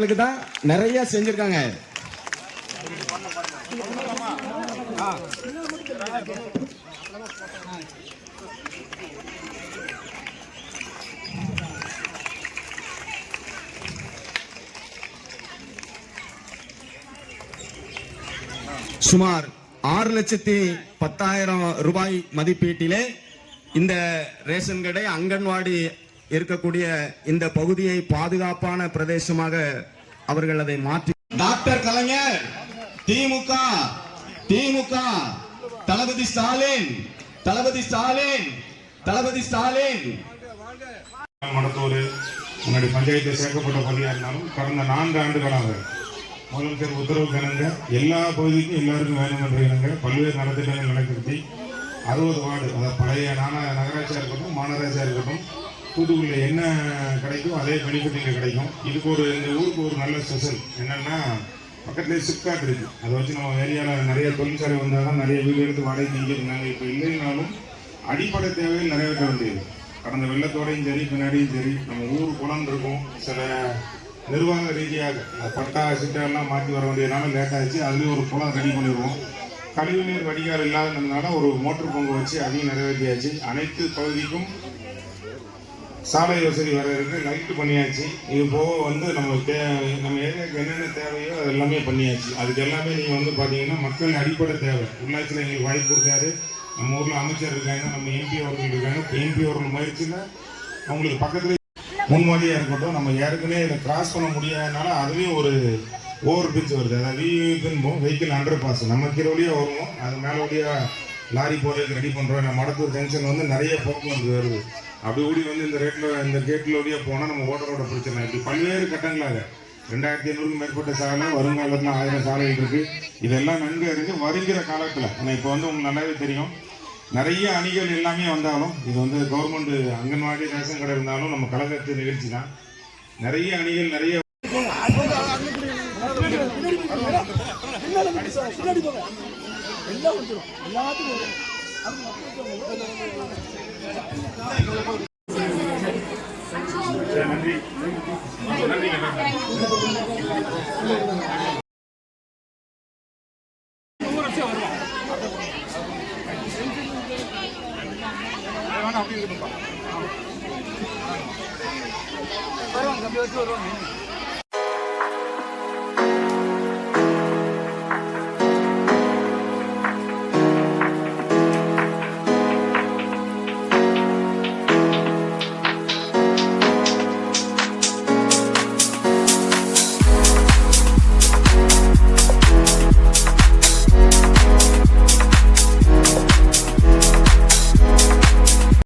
மக்களுக்கு தான் நிறைய செஞ்சிருக்காங்க. சுமார் 6,10,000 ரூபாய் மதிப்பீட்டிலே இந்த ரேஷன் கடை அங்கன்வாடி இருக்கக்கூடிய இந்த பகுதியை பாதுகாப்பான பிரதேசமாக அவர்கள் அதை மாற்றி. டாக்டர் கலைஞர், திமுக, திமுக, தளபதி ஸ்டாலின், தளபதி ஸ்டாலின், தளபதி ஸ்டாலின். மடத்தூர் முன்னாடி பஞ்சாயத்தில் சேர்க்கப்பட்ட பள்ளியாக இருந்தாலும் கடந்த 4 ஆண்டுகளாக முதலமைச்சர் உத்தரவுக்கு இணங்க எல்லா பகுதிக்கும் எல்லாருக்கும் வேணும் என்று இணங்க பல்வேறு நலத்திட்டங்கள் நடத்தி 60 வார்டு, அதாவது பழைய நகராட்சியாக இருக்கட்டும் மாநகராட்சியாக இருக்கட்டும், தூத்துக்குடியில் என்ன கிடைக்கும் அதே பெனிஃபிட் இங்கே கிடைக்கும். இதுக்கு இந்த ஊருக்கு ஒரு நல்ல ஸ்பெஷல் என்னென்னா, பக்கத்துலேயே சிப்காட் இருக்குது. அதை வச்சு நம்ம ஏரியாவில் நிறைய தொழிற்சாலை வந்தால் தான் நிறைய வீடு எடுத்து வாடகைக்கு இங்கே இருந்தாங்க. இப்போ இல்லைனாலும் அடிப்படை தேவையில் நிறைவேற்ற வேண்டியது. கடந்த வெள்ளத்தோடையும் சரி பின்னாடியும் சரி நம்ம ஊர் குளம் இருக்கும். சில நிர்வாக ரீதியாக பட்டா சிட்டெல்லாம் மாற்றி வர வேண்டியதுனால லேட் ஆகிடுச்சு. அதுலேயும் ஒரு குளம் ரெடி பண்ணிடுவோம். கழிவுநீர் வடிகால் இல்லாததுனால ஒரு மோட்டர் பங்கு வச்சு அதையும் நிறைவேற்றியாச்சு. அனைத்து பகுதிக்கும் சாலை வசதி வர இருக்கு, லைட்டு பண்ணியாச்சு. இது போக நம்ம ஏரியாவுக்கு என்னென்ன தேவையோ அது எல்லாமே பண்ணியாச்சு. அதுக்கு எல்லாமே நீங்கள் பார்த்தீங்கன்னா மக்கள் அடிப்படை தேவை. உள்ளாட்சியில் எங்களுக்கு வாய்ப்பு கொடுத்தாரு. நம்ம ஊரில் அமைச்சர் இருக்காங்க, நம்ம எம்பி அவர்கள் இருக்காங்க. எம்பி அவர்கள் முயற்சியில் அவங்களுக்கு பக்கத்தில் முன்மாதிரியாக இருக்கட்டும். நம்ம ஏற்கனவே இதை கிராஸ் பண்ண முடியாதனால அதுலேயும் ஒரு ஓவர் பிரிட்ஜ் வருது. அதாவது விபின்போம் வெஹிக்கிள் அண்டர் பாஸ் நம்ம கீழே வழியாக வருவோம். அது மேலே வழியாக லாரி போகிறதுக்கு ரெடி பண்ணுறோம். நம்ம மடத்தூர் ஜங்ஷன் நிறைய போக்குவரத்து வருது. அப்படி ஓடி இந்த கேட்டில் வழியாக போனால் நம்ம ஓட்டரோட பிரச்சனை. இப்படி பல்வேறு கட்டங்களாக 2500க்கும் மேற்பட்ட சாலை, வருங்காலத்தில் 1000 சாலைகள் இருக்குது. இதெல்லாம் நன்கு அறிஞ்சு வருகிற காலத்தில் இப்போ உங்களுக்கு நல்லாவே தெரியும். நிறைய அணிகள் எல்லாமே வந்தாலும் இது கவர்மெண்ட் அங்கன்வாடி ரேஷன் கடை இருந்தாலும் நம்ம கழகத்து நிகழ்ச்சி தான். நிறைய அணிகள் நிறைய நன்றி நன்றி. வருவாங்க, அப்படி வச்சு வருவாங்க.